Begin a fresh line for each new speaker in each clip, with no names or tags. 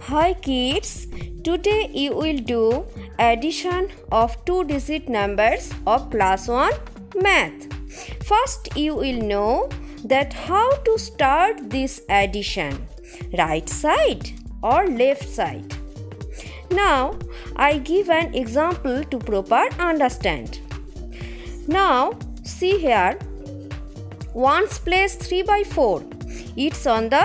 Hi kids, today you will do addition of two-digit numbers of class 1 math. First you will know that how to start this addition, right side or left side. Now I give an example to proper understand. Now see here, 1's place 3 by 4, it's on the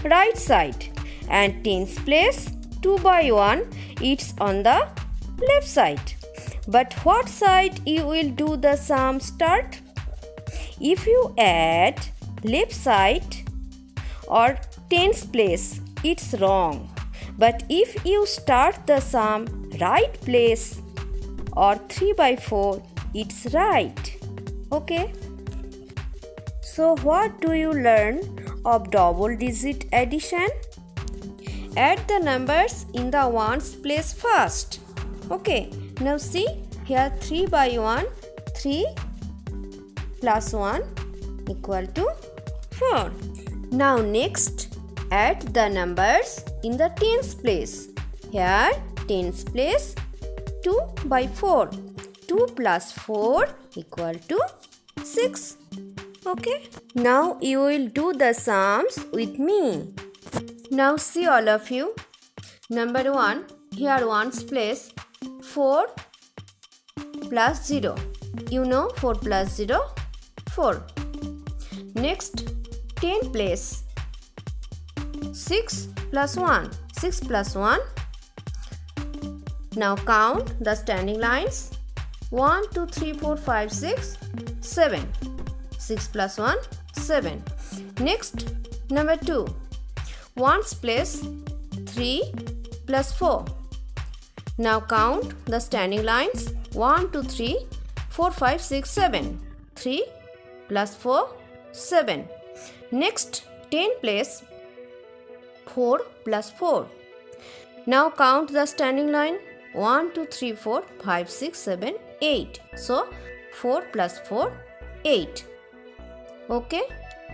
right side, and 10's place 2 by 1, it's on the left side. But what side you will do the sum start? If you add left side or 10's place, it's wrong. But if you start the sum right place or 3 by 4, it's right. Okay? So what do you learn of double digit addition? Add the numbers in the ones place first. Okay, now see here 3 by 1, 3 plus 1 equal to 4. Now next add the numbers in the tens place. Here tens place 2 by 4. 2 plus 4 equal to 6. Okay, now you will do the sums with me. Now see all of you. Number 1, here 1's place 4 plus 0. You know 4 plus 0, 4. Next 10 place 6 plus 1, 6 plus 1. Now count the standing lines. 1, 2, 3, 4, 5, 6, 7. 6 plus 1, 7. Next number 2. 1's place 3 plus 4. Now count the standing lines. 1, 2, 3, 4, 5, 6, 7. 3 plus 4, 7. Next 10 place 4 plus 4. Now count the standing line. 1, 2, 3, 4, 5, 6, 7, 8. So 4 plus 4, 8. Okay.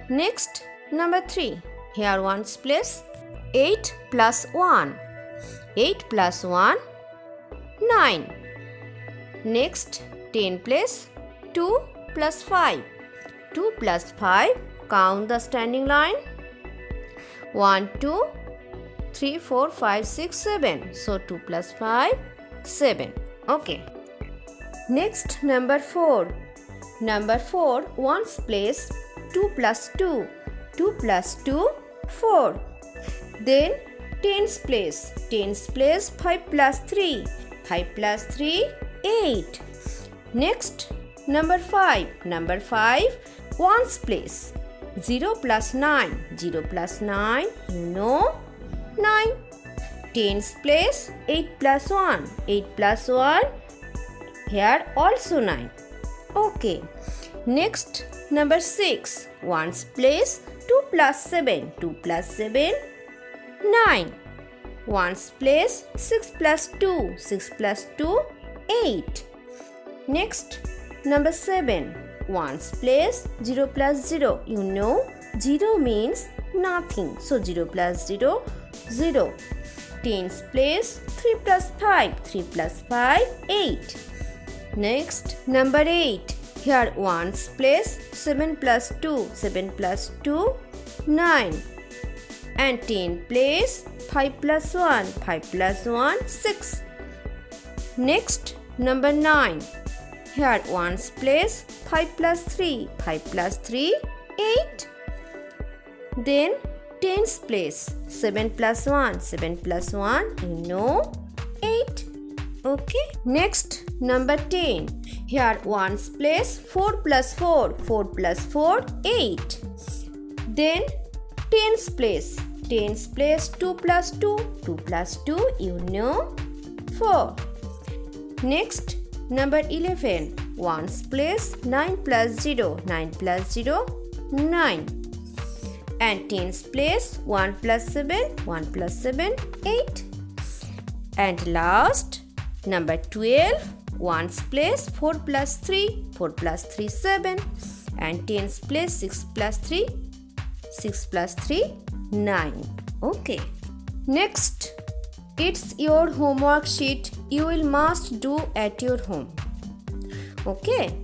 Next number 3. Here 1's place 8 plus 1. 8 plus 1, 9. Next 10 place 2 plus 5. 2 plus 5, count the standing line. 1, 2, 3, 4, 5, 6, 7. So 2 plus 5, 7. Okay. Next number 4. Number 4, 1's place 2 plus 2. 2 plus 2, 4. Then 10's place. 10's place 5 plus 3. 5 plus 3, 8. Next number 5. Number 5, 1's place. 0 plus 9. 0 plus 9, you know, 9. 10's place 8 plus 1. 8 plus 1, here also 9. Okay. Next number 6. 1's place 2 plus 7. 2 plus 7, 9. 1's place 6 plus 2. 6 plus 2, 8. Next number 7. 1's place 0 plus 0. You know 0 means nothing. So 0 plus 0, 0. 10's place 3 plus 5. 3 plus 5, 8. Next number 8. Here 1's place 7 plus 2. 7 plus 2, 9. And 10 place 5 plus 1. 5 plus 1, 6. Next number 9. Here 1's place 5 plus 3. 5 plus 3, 8. Then 10's place 7 plus 1. 7 plus 1, you know, 8. Okay. Next number 10. Here 1's place 4 plus 4. 4 plus 4, 8. Then 10's place. 10's place 2 plus 2. 2 plus 2, you know, 4. Next number 11. 1's place 9 plus 0. 9 plus 0, 9. And 10's place 1 plus 7. 1 plus 7, 8. And last number 12. 1's place 4 plus 3. 4 plus 3, 7. And 10's place 6 plus 3. 6 plus 3, 9. Okay. Next it's your homework sheet you will must do at your home. Okay,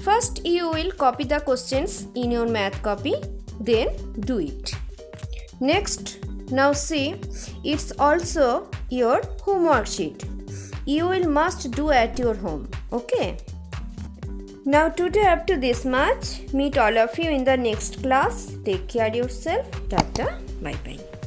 first you will copy the questions in your math copy, then do it. Next, now see, it's also your homework sheet you will must do at your home. Okay, now today up to this much. Meet all of you in the next class. Take care yourself. Tata, bye bye.